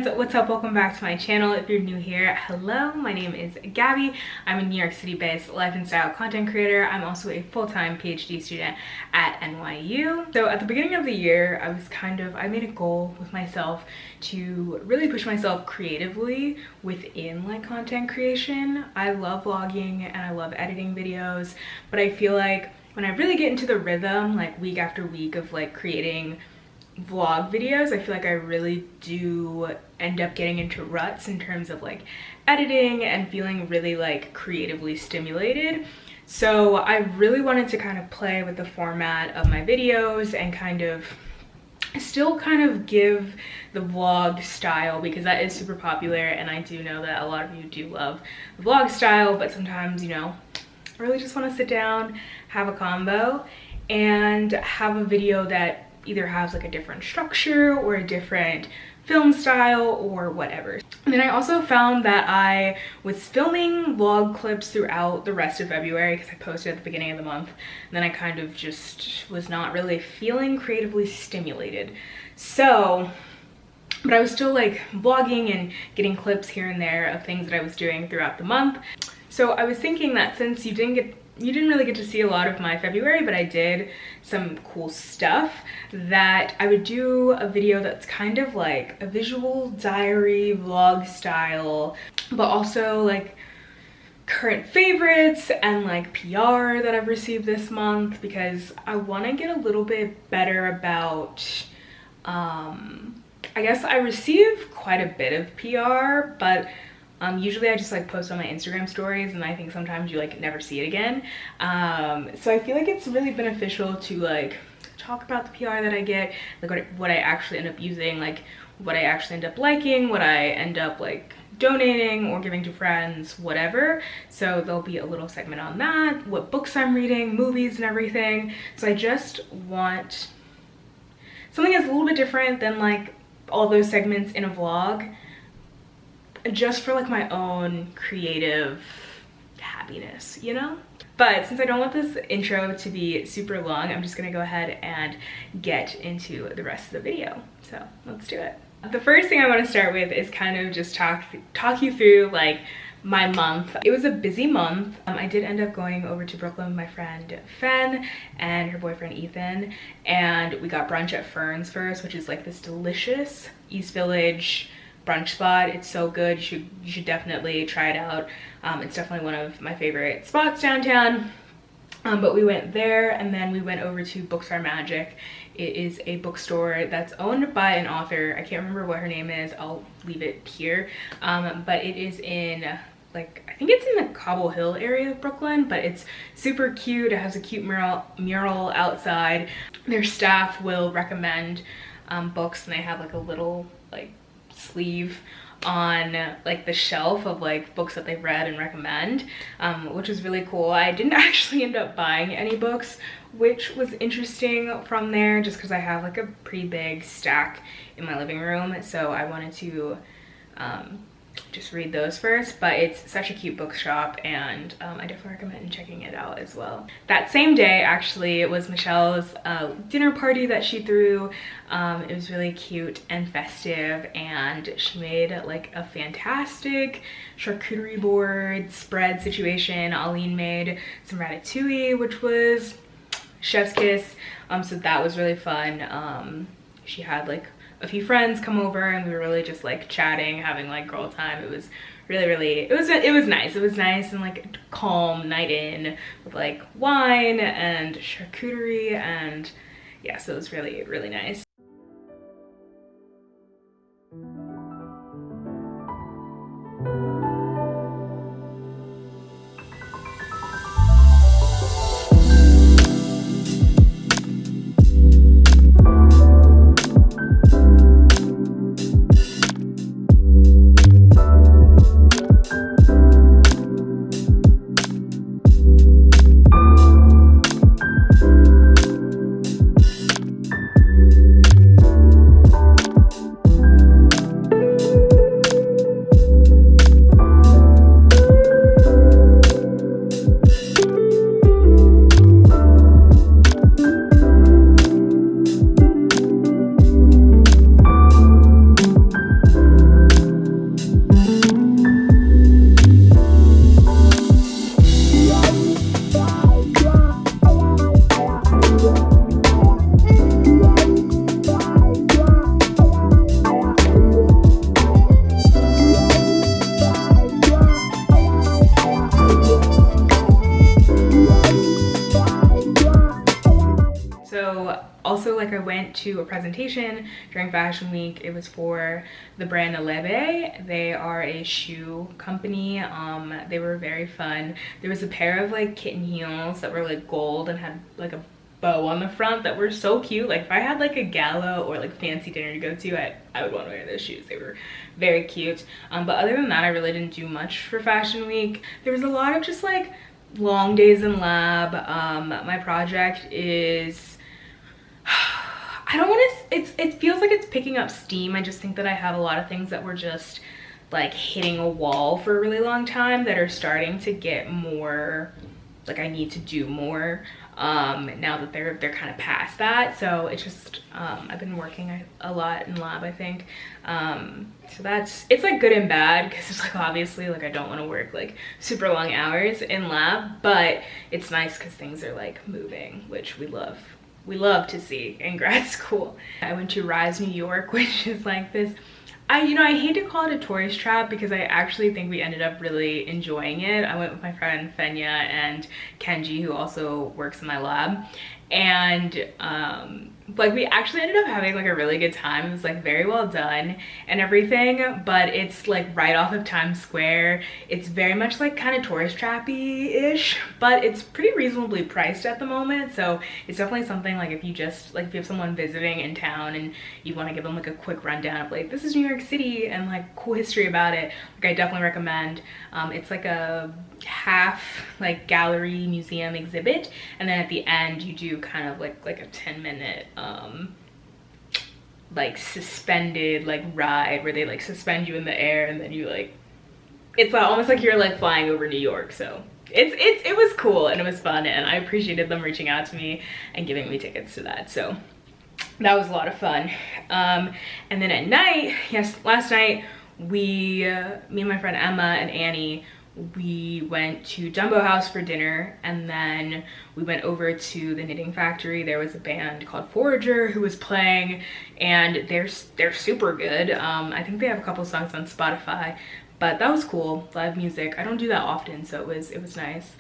friends, what's up? Welcome back to my channel. If you're new here, hello, my name is Gabby. I'm a New York City based life and style content creator. I'm also a full-time PhD student at NYU. So at the beginning of the year, I made a goal with myself to really push myself creatively within like content creation. I love vlogging and I love editing videos, but I feel like when I really get into the rhythm, like week after week of like creating vlog videos, I feel like I really do end up getting into ruts in terms of like editing and feeling really like creatively stimulated. So I really wanted to kind of play with the format of my videos and still give the vlog style, because that is super popular and I do know that a lot of you do love the vlog style, but sometimes, you know, I really just want to sit down, have a combo, and have a video that either has like a different structure or a different film style or whatever. And then I also found that I was filming vlog clips throughout the rest of February because I posted at the beginning of the month, and then I kind of just was not really feeling creatively stimulated. So, but I was still like vlogging and getting clips here and there of things that I was doing throughout the month. So I was thinking that since you didn't really get to see a lot of my February, but I did some cool stuff, that I would do a video that's kind of like a visual diary vlog style, but also like current favorites and like PR that I've received this month, because I want to get a little bit better about, I guess I receive quite a bit of PR, but usually I just like post on my Instagram stories, and I think sometimes you like never see it again. So I feel like it's really beneficial to like talk about the PR that I get, like what I actually end up using, like what I actually end up liking, what I end up like donating or giving to friends, whatever. So there'll be a little segment on that, what books I'm reading, movies and everything. So I just want something that's a little bit different than like all those segments in a vlog, just for like my own creative happiness, you know? But since I don't want this intro to be super long, I'm just gonna go ahead and get into the rest of the video. So let's do it. The first thing I want to start with is kind of just talk you through like my month. It was a busy month. I did end up going over to Brooklyn with my friend Fen and her boyfriend Ethan, and we got brunch at Fern's first, which is like this delicious East Village brunch spot. It's so good. You should definitely try it out. It's definitely one of my favorite spots downtown. But we went there, and then we went over to Books Are Magic. It is a bookstore that's owned by an author. I can't remember what her name is. I'll leave it here. But it is in like, I think it's in the Cobble Hill area of Brooklyn, but it's super cute. It has a cute mural outside. Their staff will recommend books, and they have like a little like sleeve on like the shelf of like books that they've read and recommend, which was really cool. I didn't actually end up buying any books, which was interesting from there, just because I have like a pretty big stack in my living room, so I wanted to just read those first. But it's such a cute bookshop, and I definitely recommend checking it out as well. That same day, actually, it was Michelle's dinner party that she threw. It was really cute and festive, and she made like a fantastic charcuterie board spread situation. Aline made some ratatouille, which was chef's kiss. So that was really fun. She had like a few friends come over, and we were really just like chatting, having like girl time. It was really it was nice. It was nice and like a calm night in with like wine and charcuterie, and yeah, so it was really nice. went to a presentation during Fashion Week. It was for the brand Lebe. They are a shoe company. They were very fun. There was a pair of like kitten heels that were like gold and had like a bow on the front that were so cute. Like if I had like a gala or like fancy dinner to go to, I would want to wear those shoes. They were very cute. But other than that, I really didn't do much for Fashion Week. There was a lot of just like long days in lab. My project is, I don't want to, it feels like it's picking up steam. I just think that I have a lot of things that were just like hitting a wall for a really long time that are starting to get more, like I need to do more now that they're kind of past that. So it's just, I've been working a lot in lab, I think. So it's like good and bad, because it's like obviously like I don't want to work like super long hours in lab, but it's nice because things are like moving, which we love to see in grad school. I went to Rise New York, which is like this, I hate to call it a tourist trap because I actually think we ended up really enjoying it. I went with my friend Fenya and Kenji, who also works in my lab, and like we actually ended up having like a really good time. It was like very well done and everything, but it's like right off of Times Square. It's very much like kind of tourist trappy-ish, but it's pretty reasonably priced at the moment. So it's definitely something like if you have someone visiting in town and you want to give them like a quick rundown of like, this is New York City and like cool history about it, like I definitely recommend. It's like a half like gallery museum exhibit, and then at the end you do kind of like a 10-minute like suspended like ride where they like suspend you in the air, and then you like, it's almost like you're like flying over New York. So it was cool and it was fun, and I appreciated them reaching out to me and giving me tickets to that. So that was a lot of fun. And then at night, last night, me and my friend Emma and Annie, we went to Jumbo House for dinner, and then we went over to the Knitting Factory. There was a band called Forager who was playing, and they're super good. I think they have a couple songs on Spotify, but that was cool. Live music, I don't do that often, so it was nice.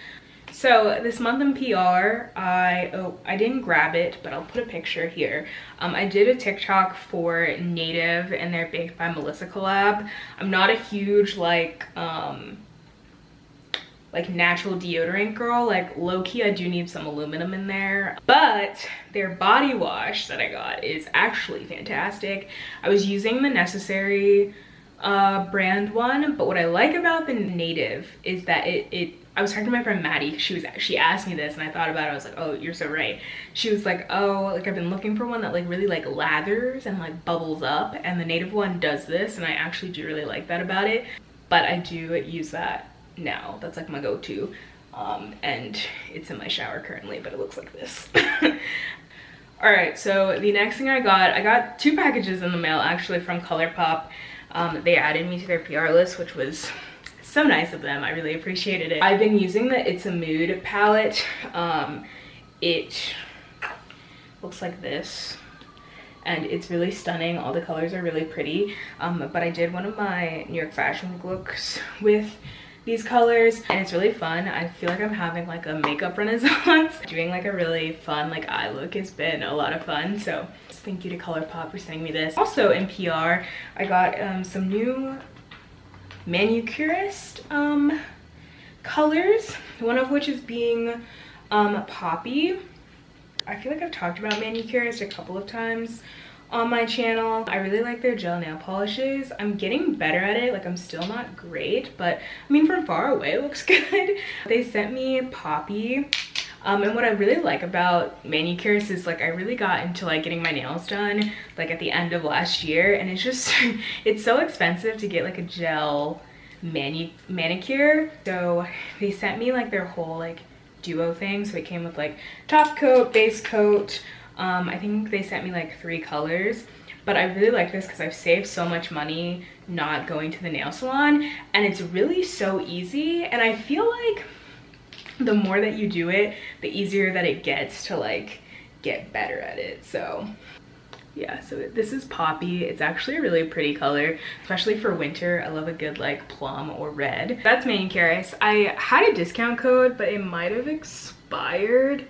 So this month in PR, I didn't grab it, but I'll put a picture here. I did a TikTok for Native and their Baked by Melissa collab. I'm not a huge like natural deodorant girl. Like low-key I do need some aluminum in there, but their body wash that I got is actually fantastic. I was using the Necessary brand one, but what I like about the Native is that I was talking to my friend Maddie. She asked me this and I thought about it. I was like, oh, you're so right. She was like, oh, like I've been looking for one that like really like lathers and like bubbles up, and the Native one does this, and I actually do really like that about it. But I do use that now. That's like my go-to, and it's in my shower currently, but it looks like this. All right, so the next thing I got 2 packages in the mail actually from ColourPop. They added me to their PR list, which was so nice of them. I really appreciated it. I've been using the It's a Mood palette. It looks like this, and it's really stunning. All the colors are really pretty, but I did one of my New York Fashion Week looks with these colors, and it's really fun. I feel like I'm having like a makeup renaissance. Doing like a really fun like eye look has been a lot of fun, so thank you to ColourPop for sending me this. Also in PR, I got some new manicurist colors, one of which is being Poppy. I feel like I've talked about manicurist a couple of times on my channel. I really like their gel nail polishes. I'm getting better at it. Like I'm still not great, but I mean from far away it looks good. They sent me Poppy. And what I really like about manicures is like I really got into like getting my nails done like at the end of last year, and it's just it's so expensive to get like a gel manicure. So they sent me like their whole like duo thing. So it came with like top coat, base coat. I think they sent me like 3 colors, but I really like this because I've saved so much money not going to the nail salon, and it's really so easy, and I feel like the more that you do it, the easier that it gets to like get better at it. So yeah, so this is Poppy. It's actually a really pretty color, especially for winter. I love a good like plum or red. That's manicurist. I had a discount code, but it might have expired.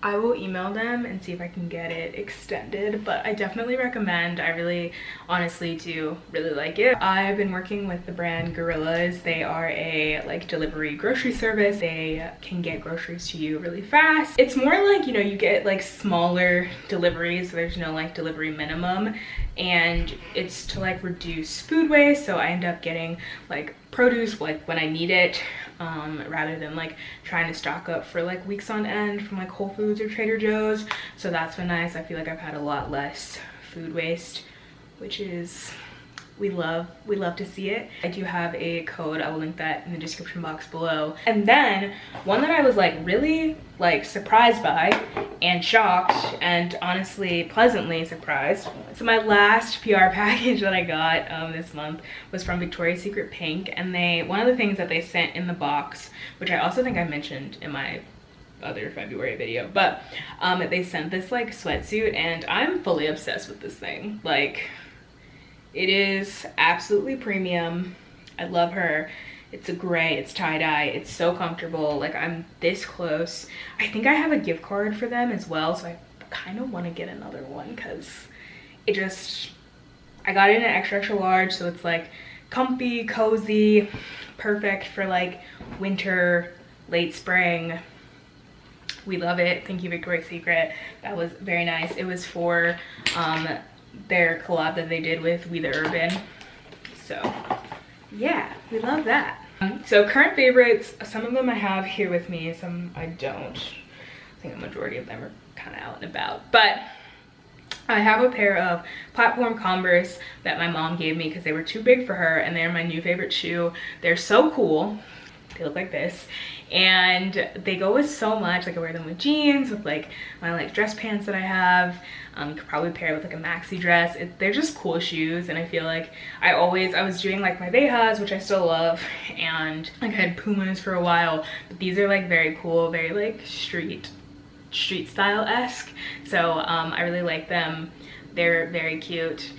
I will email them and see if I can get it extended, but I definitely recommend. I really honestly do really like it. I've been working with the brand Gorillas. They are a like delivery grocery service. They can get groceries to you really fast. It's more like, you know, you get like smaller deliveries, so there's no like delivery minimum, and it's to like reduce food waste. So I end up getting like produce like when I need it, rather than like trying to stock up for like weeks on end from like Whole Foods or Trader Joe's. So that's been nice. I feel like I've had a lot less food waste, which is, we love to see it. I do have a code, I will link that in the description box below. And then one that I was like really like surprised by and shocked and honestly pleasantly surprised. So my last PR package that I got this month was from Victoria's Secret Pink, and one of the things that they sent in the box, which I also think I mentioned in my other February video, but they sent this like sweatsuit, and I'm fully obsessed with this thing. Like, it is absolutely premium. I love her. It's a gray, it's tie-dye, it's so comfortable. Like, I'm this close. I think I have a gift card for them as well, so I kind of want to get another one because it just, I got it in an extra large, so it's like comfy, cozy, perfect for like winter, late spring. We love it. Thank you, Victoria's Secret. That was very nice. It was for their collab that they did with We the Urban. So yeah, we love that. So current favorites, some of them I have here with me, some I don't. I think the majority of them are kind of out and about, but I have a pair of platform Converse that my mom gave me because they were too big for her, and they're my new favorite shoe. They're so cool. They look like this, and they go with so much. Like, I wear them with jeans, with like my like dress pants that I have. You could probably pair it with like a maxi dress. They're just cool shoes, and I feel like I was doing like my Vejas, which I still love, and like I had Pumas for a while, but these are like very cool, very like street style-esque. So I really like them. They're very cute.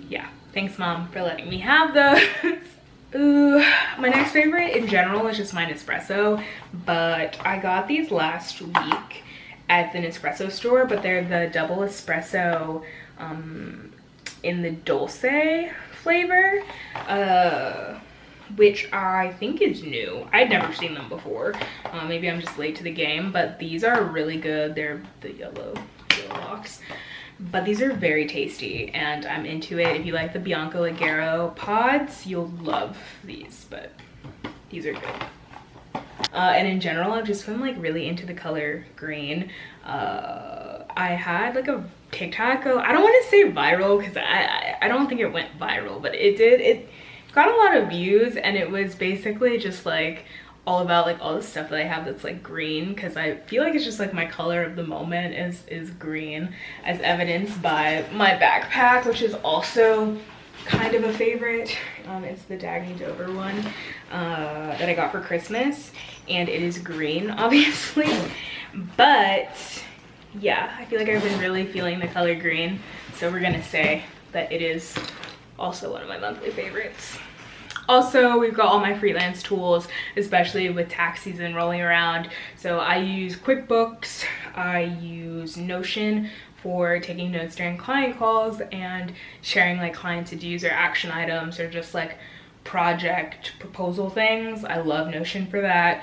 Yeah, thanks mom for letting me have those. Ooh, my next favorite in general is just my Nespresso, but I got these last week at the Nespresso store, but they're the double espresso in the Dulce flavor, which I think is new. I'd never seen them before. Maybe I'm just late to the game, but these are really good. They're the yellow box. But these are very tasty, and I'm into it. If you like the Bianco Leggero pods, you'll love these, but these are good. And in general, I've just been like really into the color green. I had like a TikTok go, I don't want to say viral because I don't think it went viral, but it did. It got a lot of views, and it was basically just like all about like all the stuff that I have that's like green, because I feel like it's just like my color of the moment is green, as evidenced by my backpack, which is also kind of a favorite. It's the Dagny Dover one that I got for Christmas, and it is green obviously, but yeah, I feel like I've been really feeling the color green, so we're gonna say that it is also one of my monthly favorites. Also, we've got all my freelance tools, especially with tax season rolling around. So I use QuickBooks, I use Notion for taking notes during client calls and sharing like client to-dos or action items or just like project proposal things. I love Notion for that.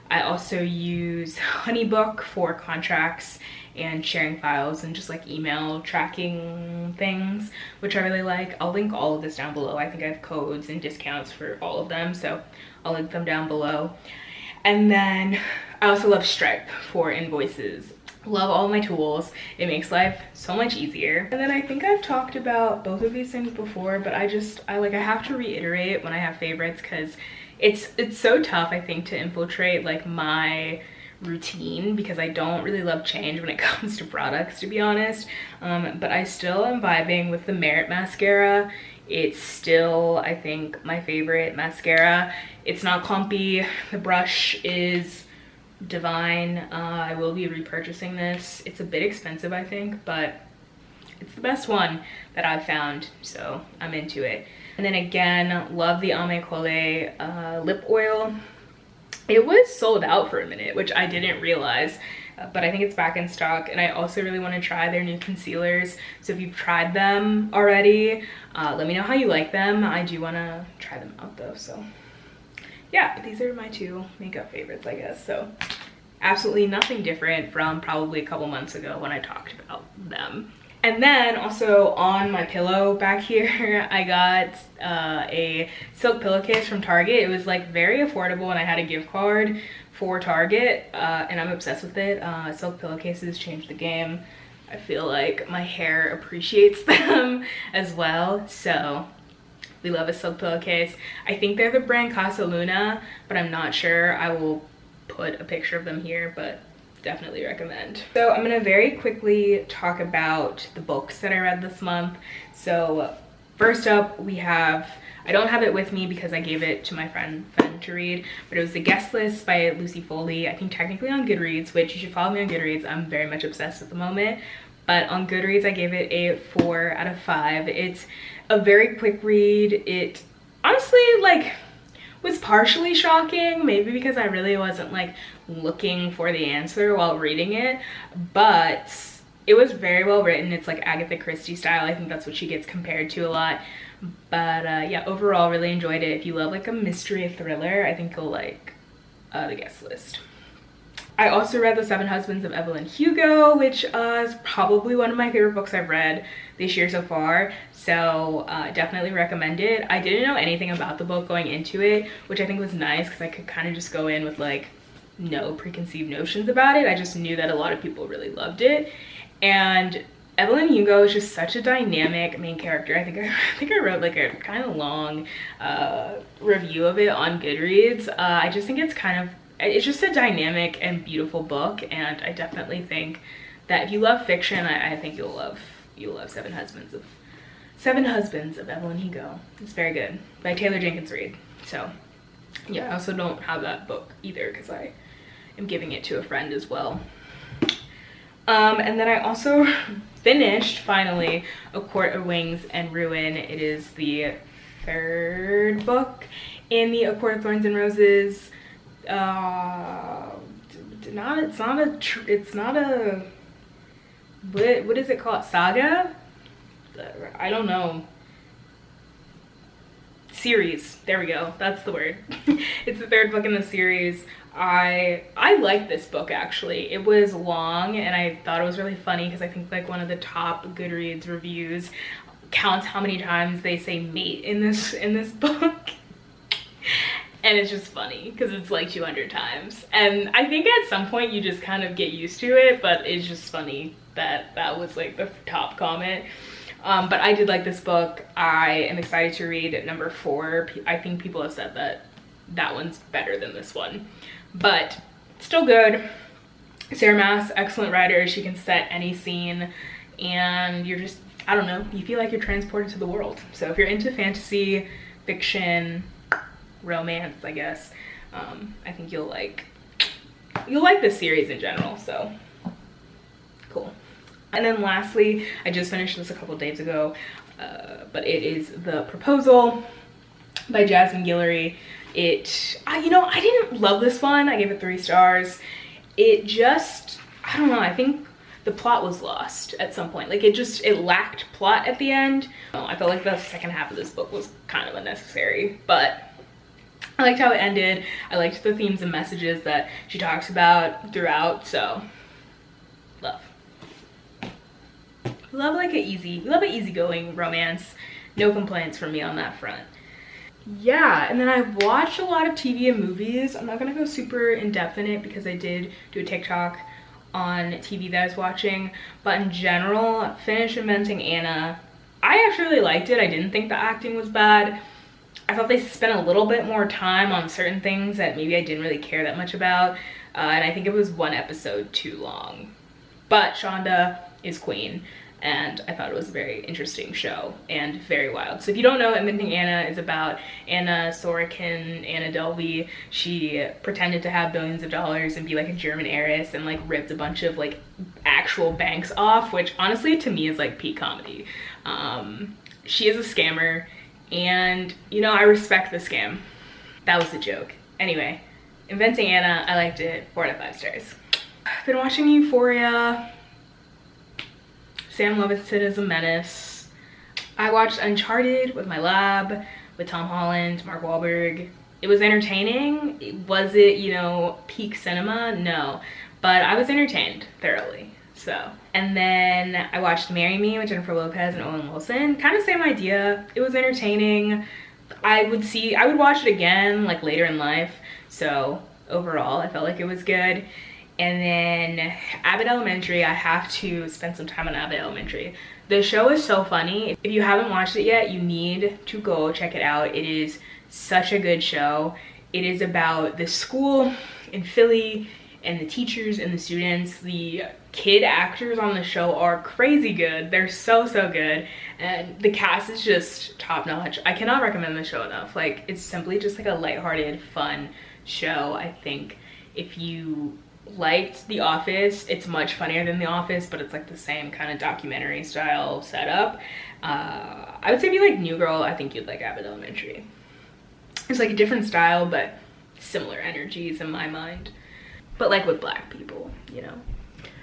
I also use HoneyBook for contracts and sharing files and just like email tracking things, which I really like. I'll link all of this down below. I think I have codes and discounts for all of them, so I'll link them down below. And then I also love Stripe for invoices. Love all my tools. It makes life so much easier. And then I think I've talked about both of these things before, but I have to reiterate when I have favorites, because it's so tough, I think, to infiltrate like my routine, because I don't really love change when it comes to products, to be honest. But I still am vibing with the Merit mascara. It's still, I think, my favorite mascara. It's not clumpy. The brush is divine. I will be repurchasing this. It's a bit expensive, I think, but it's the best one that I've found, so I'm into it. And then again, love the Ame Cole lip oil. It was sold out for a minute, which I didn't realize. but I think it's back in stock. And I also really want to try their new concealers. So if you've tried them already, let me know how you like them. I do want to try them out though. So yeah, but these are my two makeup favorites, I guess. So absolutely nothing different from probably a couple months ago when I talked about them. And then also on my pillow back here, I got a silk pillowcase from Target. It was like very affordable and I had a gift card for Target and I'm obsessed with it. Silk pillowcases changed the game. I feel like my hair appreciates them as well. So we love a silk pillowcase. I think they're the brand Casa Luna, but I'm not sure. I will put a picture of them here, but definitely recommend. So I'm gonna very quickly talk about the books that I read this month. So first up we have, I don't have it with me because I gave it to my friend to read, but it was The Guest List by Lucy Foley. I think technically on Goodreads, which you should follow me on Goodreads. I'm very much obsessed at the moment. But on Goodreads I gave it a 4 out of 5. It's a very quick read. It honestly like was partially shocking, maybe because I really wasn't like looking for the answer while reading it, but it was very well written. It's like Agatha Christie style. I think that's what she gets compared to a lot. But yeah, overall really enjoyed it. If you love like a mystery thriller, I think you'll like The Guest List. I also read The 7 Husbands of Evelyn Hugo, which is probably one of my favorite books I've read this year so far. So definitely recommend it. I didn't know anything about the book going into it, which I think was nice because I could kind of just go in with like no preconceived notions about it. I just knew that a lot of people really loved it. And Evelyn Hugo is just such a dynamic main character. I think I wrote like a kind of long review of it on Goodreads. I just think it's just a dynamic and beautiful book, and I definitely think that if you love fiction, I think you'll love Seven Husbands of Evelyn Hugo. It's very good, by Taylor Jenkins Reid. So yeah, I also don't have that book either because I am giving it to a friend as well. And then I also finished finally A Court of Wings and Ruin. It is the 3rd book in the A Court of Thorns and Roses. It's not a what is it called, saga? I don't know. Series, there we go, that's the word. It's the 3rd book in the series. I like this book actually. It was long and I thought it was really funny because I think like one of the top Goodreads reviews counts how many times they say mate in this book. And it's just funny because it's like 200 times. And I think at some point you just kind of get used to it, but it's just funny that that was like the top comment. But I did like this book. I am excited to read number 4. I think people have said that one's better than this one, but still good. Sarah Maas, excellent writer. She can set any scene and you're just, I don't know, you feel like you're transported to the world. So if you're into fantasy, fiction, romance, I guess, I think you'll like this series in general. So cool. And then lastly, I just finished this a couple days ago, but it is The Proposal by Jasmine Guillory. You know, I didn't love this one. I gave it 3 stars. It just, I don't know, I think the plot was lost at some point. Like it lacked plot at the end. I felt like the second half of this book was kind of unnecessary, but I liked how it ended. I liked the themes and messages that she talks about throughout, so love like an easygoing romance. No complaints from me on that front. Yeah, and then I've watched a lot of TV and movies. I'm not gonna go super in depth in it because I did do a TikTok on TV that I was watching, but in general, finished Inventing Anna. I actually really liked it. I didn't think the acting was bad. I thought they spent a little bit more time on certain things that maybe I didn't really care that much about, and I think it was 1 episode too long. But Shonda is queen, and I thought it was a very interesting show and very wild. So if you don't know, Inventing Anna is about Anna Sorokin, Anna Delvey. She pretended to have billions of dollars and be like a German heiress and like ripped a bunch of like actual banks off, which honestly to me is like peak comedy. She is a scammer, and you know, I respect the scam. That was a joke. Anyway, Inventing Anna, I liked it. 4 out of 5 stars. I've been watching Euphoria. Sam Levinson is a menace. I watched Uncharted with my lab, with Tom Holland, Mark Wahlberg. It was entertaining. Was it, you know, peak cinema? No, but I was entertained thoroughly. So, and then I watched Marry Me with Jennifer Lopez and Owen Wilson. Kind of same idea. It was entertaining. I would watch it again like later in life. So overall, I felt like it was good. And then Abbott Elementary, I have to spend some time on Abbott Elementary. The show is so funny. If you haven't watched it yet, you need to go check it out. It is such a good show. It is about the school in Philly and the teachers and the students. The kid actors on the show are crazy good. They're so good, and the cast is just top notch. I cannot recommend the show enough. Like, it's simply just like a lighthearted, fun show. I think if you liked The Office, it's much funnier than The Office, but it's like the same kind of documentary style setup. I would say if you like New Girl, I think you'd like Abbott Elementary. It's like a different style, but similar energies in my mind, but like with black people, you know.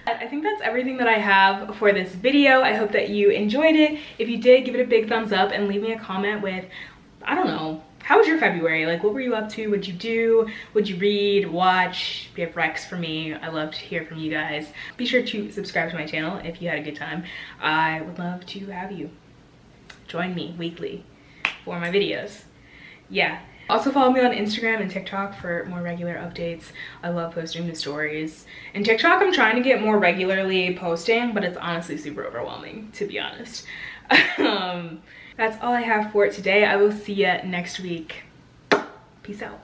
I think that's everything that I have for this video. I hope that you enjoyed it. If you did, give it a big thumbs up and leave me a comment with, I don't know, how was your February? Like, what were you up to? What'd you do? What'd you read, watch? If you have recs for me, I love to hear from you guys. Be sure to subscribe to my channel if you had a good time. I would love to have you join me weekly for my videos. Yeah. Also follow me on Instagram and TikTok for more regular updates. I love posting the stories. And TikTok, I'm trying to get more regularly posting, but it's honestly super overwhelming, to be honest. That's all I have for today. I will see you next week. Peace out.